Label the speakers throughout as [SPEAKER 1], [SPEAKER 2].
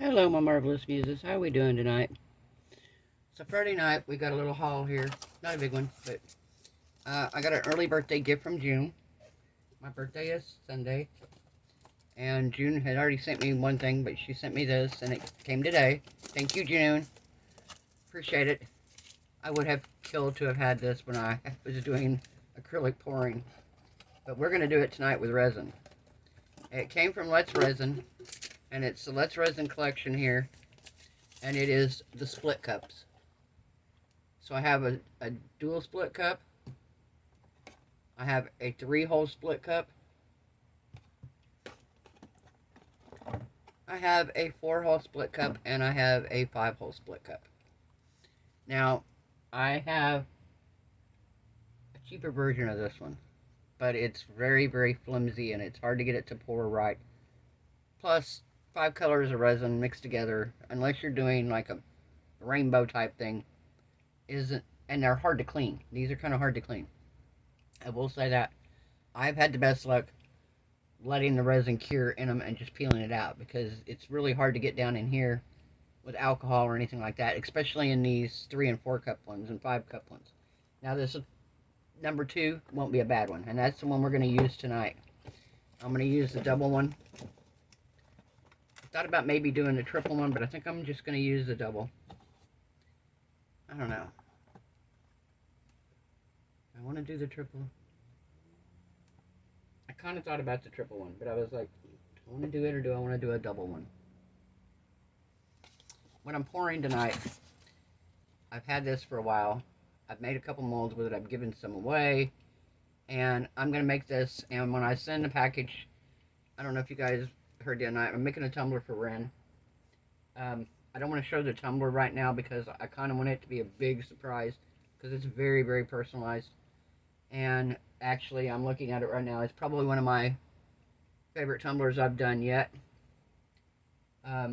[SPEAKER 1] Hello, my marvelous muses. How are we doing tonight? So Friday night, we got a little haul here. Not a big one, but I got an early birthday gift from June. My birthday is Sunday, and June had already sent me one thing, but she sent me this, and it came today. Thank you, June. Appreciate it. I would have killed to have had this when I was doing acrylic pouring, but we're going to do it tonight with resin. It came from Let's Resin, and it's the Let's Resin collection here, and it is the split cups. So I have a dual split cup. I have a 3-hole split cup. I have a 4-hole split cup, and I have a 5-hole split cup. Now, I have a cheaper version of this one, but it's very, very flimsy, and it's hard to get it to pour right. Plus, 5 colors of resin mixed together, unless you're doing like a rainbow type thing, isn't, and they're hard to clean. These are kind of hard to clean. I will say that I've had the best luck letting the resin cure in them and just peeling it out, because it's really hard to get down in here with alcohol or anything like that, especially in these 3 and 4 cup ones and 5 cup ones. Now this number 2 won't be a bad one, and that's the one we're going to use tonight. I'm going to use the double one. I thought about maybe doing the triple one, but I think I'm just going to use the double. I don't know. I want to do the triple. I kind of thought about the triple one, but I was like, do I want to do it or do I want to do a double one? What I'm pouring tonight, I've had this for a while. I've made a couple molds with it. I've given some away. And I'm going to make this, and when I send the package, I don't know if you guys heard the other night, I'm making a tumbler for Ren. I don't want to show the tumbler right now because I kind of want it to be a big surprise, because it's very, very personalized. And actually, I'm looking at it right now. It's probably one of my favorite tumblers I've done yet. Yeah,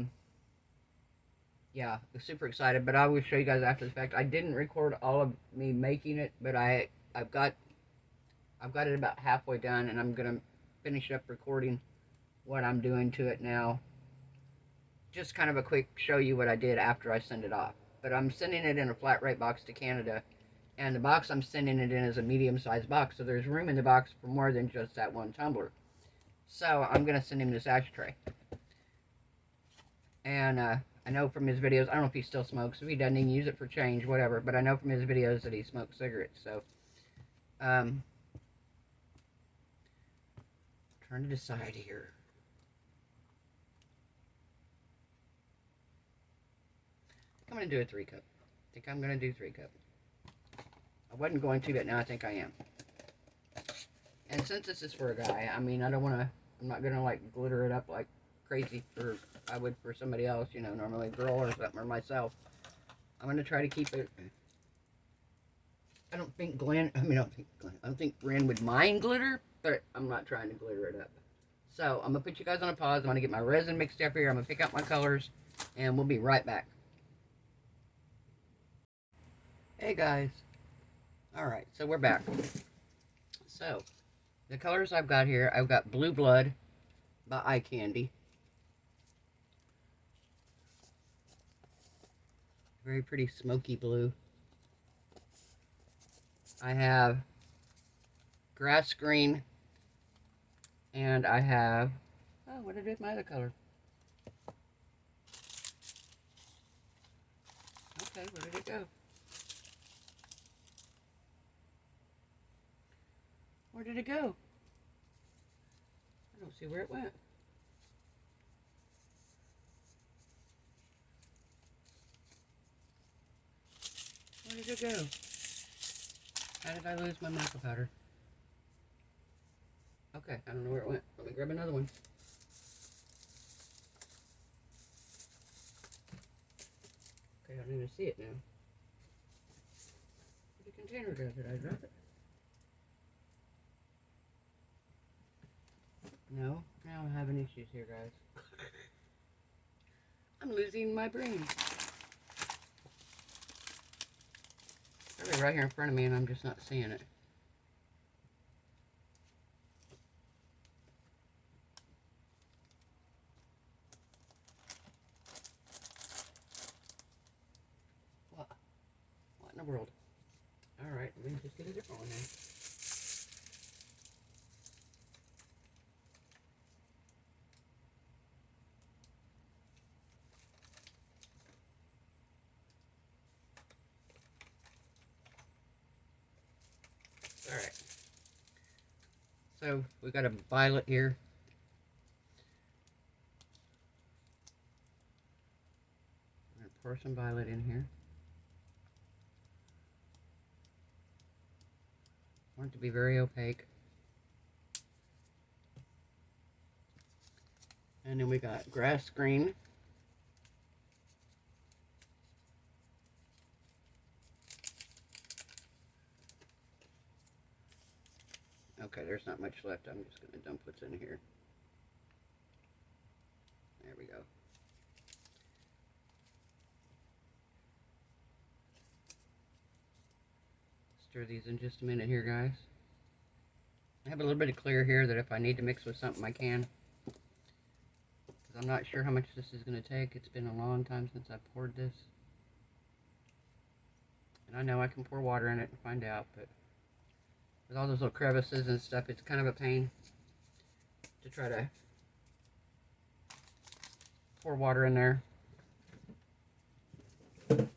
[SPEAKER 1] I'm super excited, but I will show you guys after the fact. I didn't record all of me making it, but I've got it about halfway done, and I'm gonna finish up recording what I'm doing to it now. Just kind of a quick show you what I did after I send it off. But I'm sending it in a flat rate box to Canada, and the box I'm sending it in is a medium-sized box, so there's room in the box for more than just that one tumbler. So I'm gonna send him this ashtray. And I know from his videos, I don't know if he still smokes. If he doesn't, he can use it for change, whatever. But I know from his videos that he smokes cigarettes. So, trying to decide here. I think I'm going to do a 3-cup. I think I'm going to do 3-cup. I wasn't going to, but now I think I am. And since this is for a guy, I mean, I don't want to, I'm not going to, like, glitter it up like crazy for, I would for somebody else, you know, normally a girl or something, or myself. I'm going to try to keep it. I don't think I don't think Ren would mind glitter, but I'm not trying to glitter it up. So I'm gonna put you guys on a pause. I'm gonna get my resin mixed up here. I'm gonna pick out my colors, and we'll be right back. Hey guys. All right, so we're back. So the colors I've got here, I've got Blue Blood by Eye Candy. Very pretty smoky blue. I have Grass Green, and I have, oh, what did I do with my other color? Okay, where did it go? Where did it go? I don't see where it went. Where did it go? How did I lose my mica powder? Okay, I don't know where it went. Let me grab another one. Okay, I don't even see it now. Where'd the container go? Did I drop it? No, now I'm having issues here, guys. I'm losing my brain. It's probably right here in front of me and I'm just not seeing it. the world? Alright, let me just get a different one then. Alright. So, we got a violet here. I'm going to pour some violet in here. I want it to be very opaque. And then we got grass green. Okay, there's not much left. I'm just going to dump what's in here. There we go. Stir these in just a minute here, guys. I have a little bit of clear here that if I need to mix with something, I can. Because I'm not sure how much this is going to take. It's been a long time since I poured this. And I know I can pour water in it and find out, but with all those little crevices and stuff, it's kind of a pain to try to pour water in there. Okay.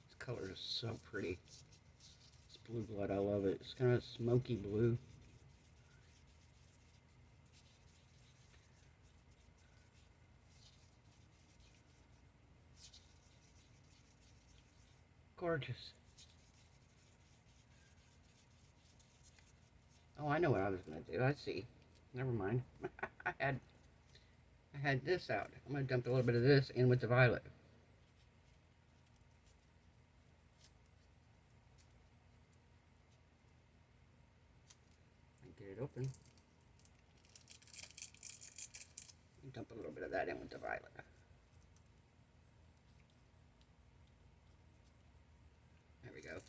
[SPEAKER 1] This color is so pretty. It's blue blood, I love it. It's kind of a smoky blue. Gorgeous. Oh, I know what I was going to do. I see. Never mind. I had this out. I'm going to dump a little bit of this in with the violet. Get it open. And dump a little bit of that in with the violet. There we go.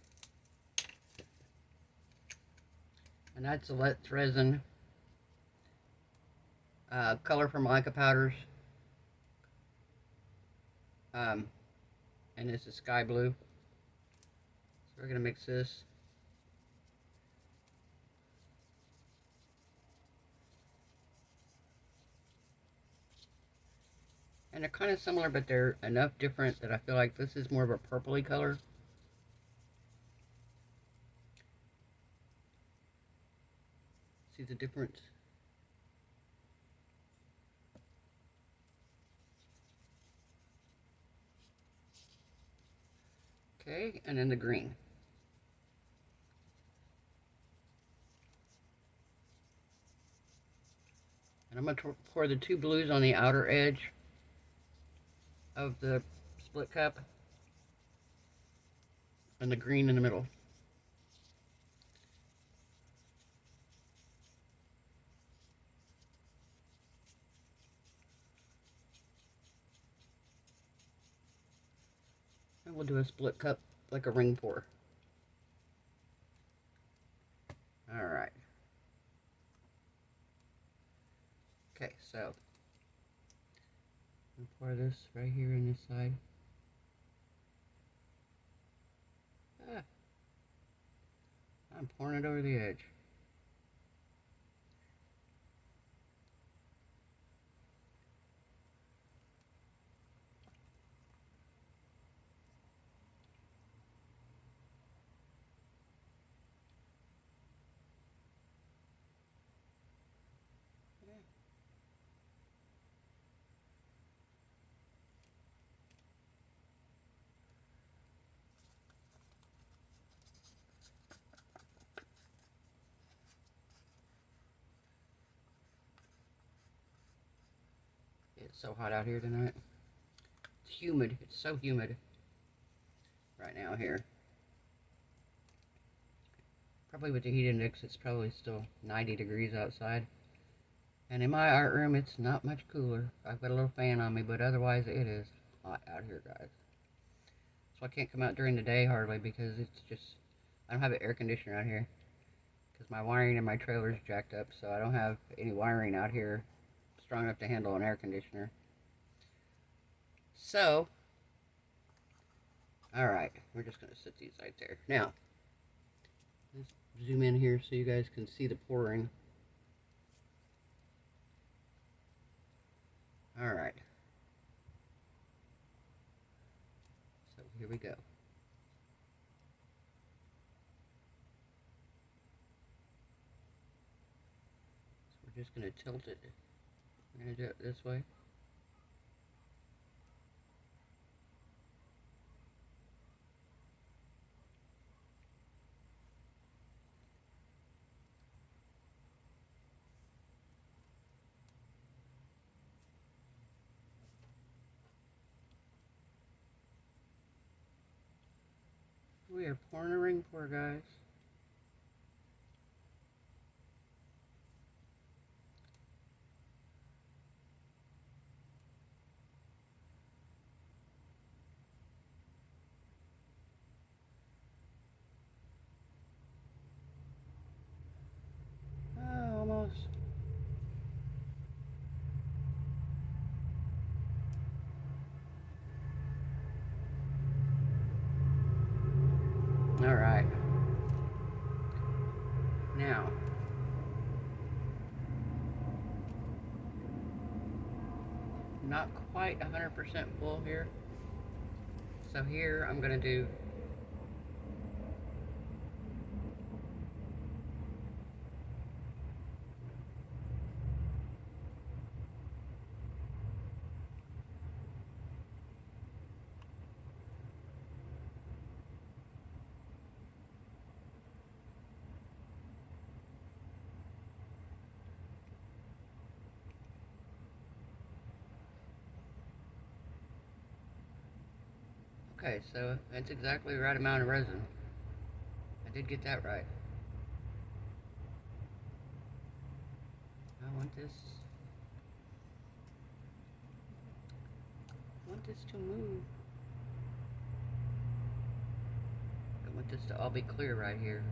[SPEAKER 1] And that's Let's Resin color from mica powders. And this is sky blue. So we're going to mix this. And they're kind of similar, but they're enough different that I feel like this is more of a purpley color. See the difference? Okay, and then the green. And I'm going to pour the two blues on the outer edge of the split cup and the green in the middle. And we'll do a split cup like a ring pour. Alright. Okay, so I'll pour this right here in this side. I'm pouring it over the edge. It's so hot out here tonight. It's humid. It's so humid right now here. Probably with the heat index, it's probably still 90 degrees outside. And in my art room, it's not much cooler. I've got a little fan on me, but otherwise it is hot out here, guys. So I can't come out during the day hardly because it's just I don't have an air conditioner out here because my wiring in my trailer is jacked up, so I don't have any wiring out here strong enough to handle an air conditioner. So, alright, we're just going to set these right there. Now, let's zoom in here so you guys can see the pouring. Alright. So, here we go. So, we're just going to tilt it. We're going to do it this way. We are pouring a ring pour, guys. Oh, almost. All right. Now, not quite 100% full here. So here I'm going to do okay, so that's exactly the right amount of resin. I did get that right. I want this to move. I want this to all be clear right here.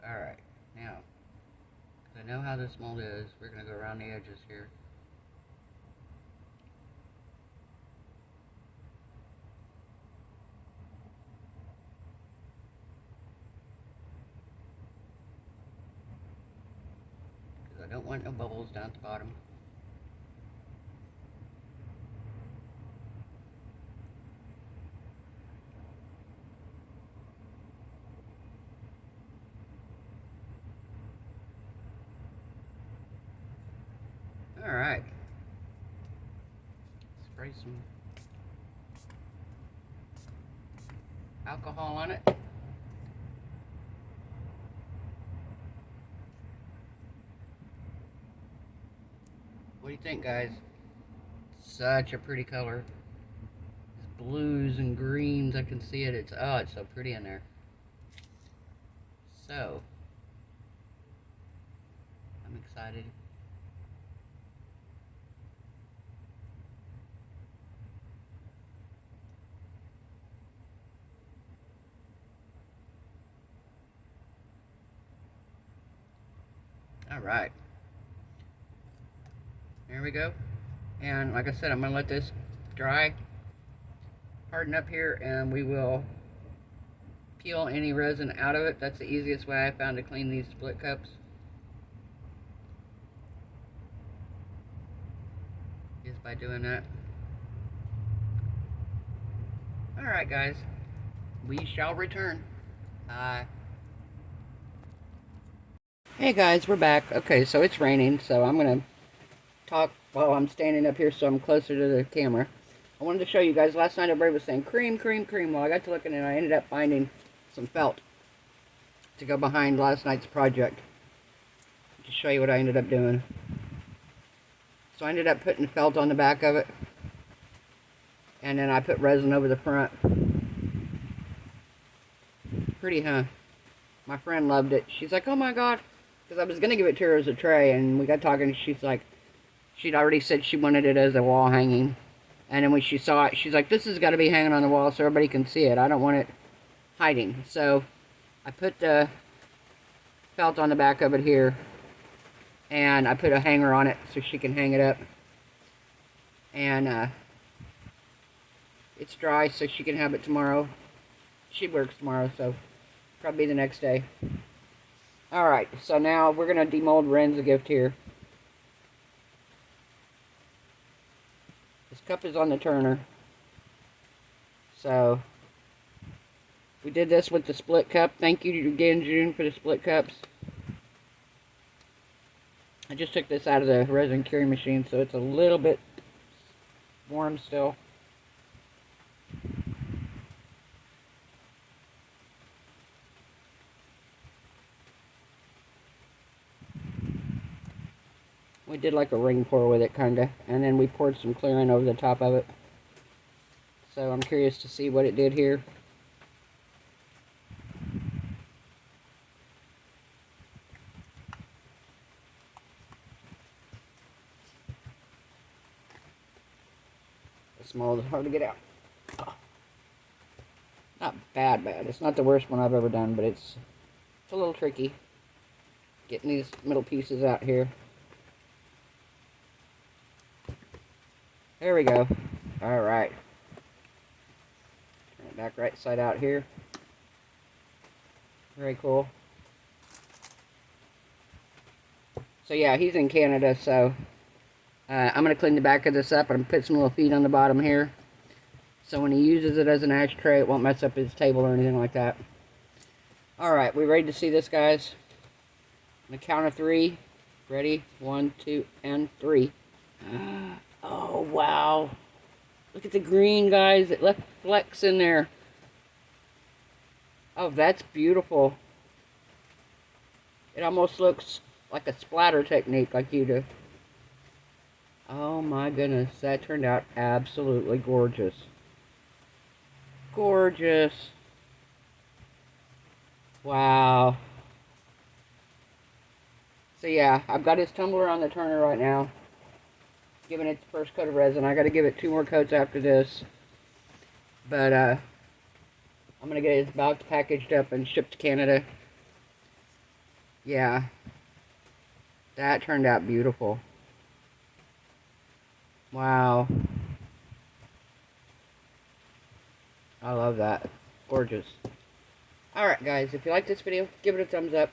[SPEAKER 1] Alright, now, because I know how this mold is, we're going to go around the edges here. Because I don't want no bubbles down at the bottom. Alright. Spray some alcohol on it. What do you think, guys? Such a pretty color. It's blues and greens, I can see it. It's so pretty in there. So, I'm excited. Alright. There we go. And like I said, I'm going to let this dry, harden up here, and we will peel any resin out of it. That's the easiest way I found to clean these split cups. Is by doing that. Alright guys, we shall return. Hey guys, we're back. Okay, so it's raining, so I'm going to talk while I'm standing up here so I'm closer to the camera. I wanted to show you guys, last night everybody was saying cream, cream, cream. Well, I got to looking and I ended up finding some felt to go behind last night's project. To show you what I ended up doing. So I ended up putting felt on the back of it. And then I put resin over the front. Pretty, huh? My friend loved it. She's like, oh my God. Because I was going to give it to her as a tray, and we got talking, she's like, she'd already said she wanted it as a wall hanging. And then when she saw it, she's like, this has got to be hanging on the wall so everybody can see it. I don't want it hiding. So I put the felt on the back of it here, and I put a hanger on it so she can hang it up. And it's dry so she can have it tomorrow. She works tomorrow, so probably the next day. Alright, so now we're going to demold Ren's gift here. This cup is on the turner. So, we did this with the split cup. Thank you again, June, for the split cups. I just took this out of the resin curing machine, so it's a little bit warm still. We did like a ring pour with it, kinda, and then we poured some clearing over the top of it. So I'm curious to see what it did here. The small is hard to get out. Oh. Not bad. It's not the worst one I've ever done, but it's a little tricky getting these middle pieces out here. There we go. Alright. Turn it back right side out here. Very cool. So yeah, he's in Canada, so I'm going to clean the back of this up and put some little feet on the bottom here. So when he uses it as an ashtray, it won't mess up his table or anything like that. Alright, we ready to see this, guys? On the count of 3. Ready? 1, 2, and 3. Oh, wow. Look at the green, guys. It left flecks in there. Oh, that's beautiful. It almost looks like a splatter technique like you do. Oh my goodness, that turned out absolutely gorgeous. Gorgeous. Wow. So yeah, I've got his tumbler on the turner right now. Giving it the first coat of resin. I got to give it 2 more coats after this. But I'm going to get his box packaged up and shipped to Canada. Yeah. That turned out beautiful. Wow. I love that. Gorgeous. Alright guys, if you like this video, give it a thumbs up.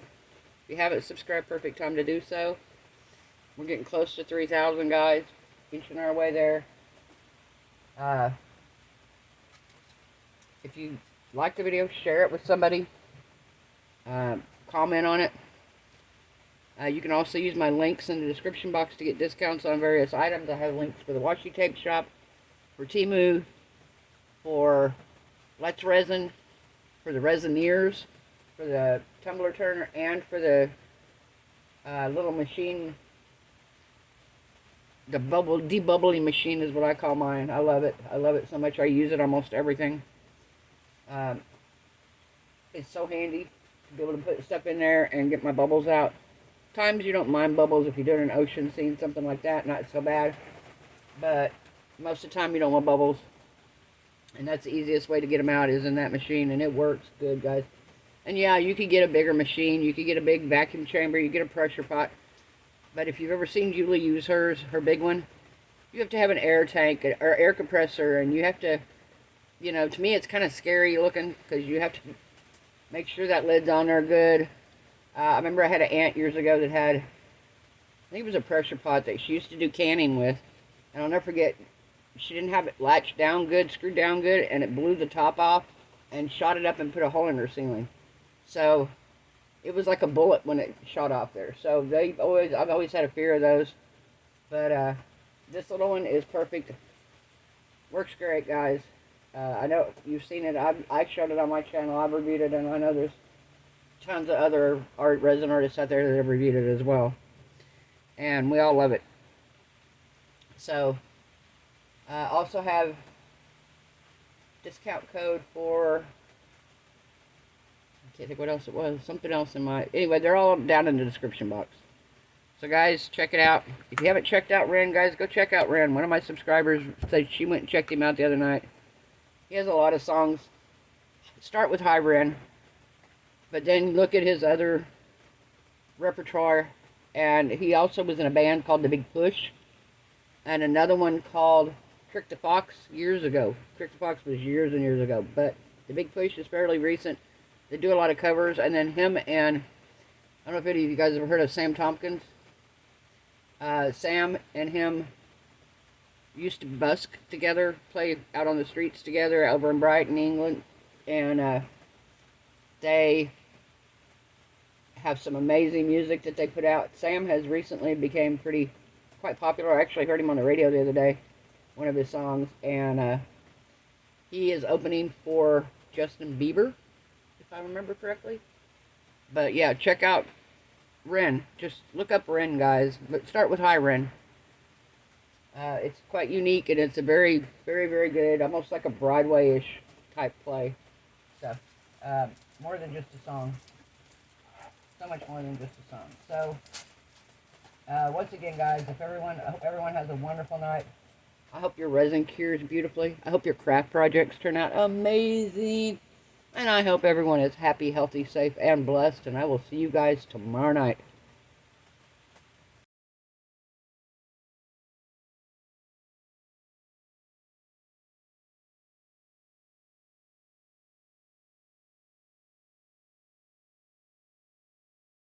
[SPEAKER 1] If you haven't subscribed, perfect time to do so. We're getting close to 3,000 guys. Inching our way there. If you like the video, share it with somebody. Comment on it. You can also use my links in the description box to get discounts on various items. I have links for the washi tape shop, for Temu, for Let's Resin, for the Resiners, for the tumbler turner, and for the little machine. The debubbling machine is what I call mine. I love it. I love it so much. I use it almost everything. It's so handy to be able to put stuff in there and get my bubbles out. Times you don't mind bubbles if you're doing an ocean scene, something like that. Not so bad. But most of the time you don't want bubbles. And that's the easiest way to get them out is in that machine. And it works good, guys. And yeah, you could get a bigger machine. You could get a big vacuum chamber. You get a pressure pot. But if you've ever seen Julie use hers, her big one, you have to have an air tank or air compressor, and you have to, you know, to me it's kind of scary looking because you have to make sure that lid's on there good. I remember I had an aunt years ago that had, I think it was a pressure pot that she used to do canning with, and I'll never forget, she didn't have it latched down good, screwed down good, and it blew the top off and shot it up and put a hole in her ceiling. So it was like a bullet when it shot off there. So I've always had a fear of those. But this little one is perfect. Works great, guys. I know you've seen it. I showed it on my channel. I've reviewed it, and I know there's tons of other resin artists out there that have reviewed it as well. And we all love it. So, also have discount code for can't think what else it was. Something else in my... Anyway, they're all down in the description box. So, guys, check it out. If you haven't checked out Ren, guys, go check out Ren. One of my subscribers said she went and checked him out the other night. He has a lot of songs. Start with High Ren. But then look at his other repertoire. And he also was in a band called The Big Push. And another one called Trick the Fox years ago. Trick the Fox was years and years ago. But The Big Push is fairly recent. They do a lot of covers. And then him and... I don't know if any of you guys have heard of Sam Tompkins. Sam and him used to busk together, play out on the streets together over in Brighton, England, and they have some amazing music that they put out. Sam has recently became quite popular. I actually heard him on the radio the other day, one of his songs, and he is opening for Justin Bieber, if I remember correctly. But yeah, check out Ren. Just look up Ren, guys. But start with High Ren. It's quite unique, and it's a very, very, very good, almost like a Broadway-ish type play. So, more than just a song. So much more than just a song. So, once again, guys, I hope everyone has a wonderful night. I hope your resin cures beautifully. I hope your craft projects turn out amazing. And I hope everyone is happy, healthy, safe, and blessed. And I will see you guys tomorrow night.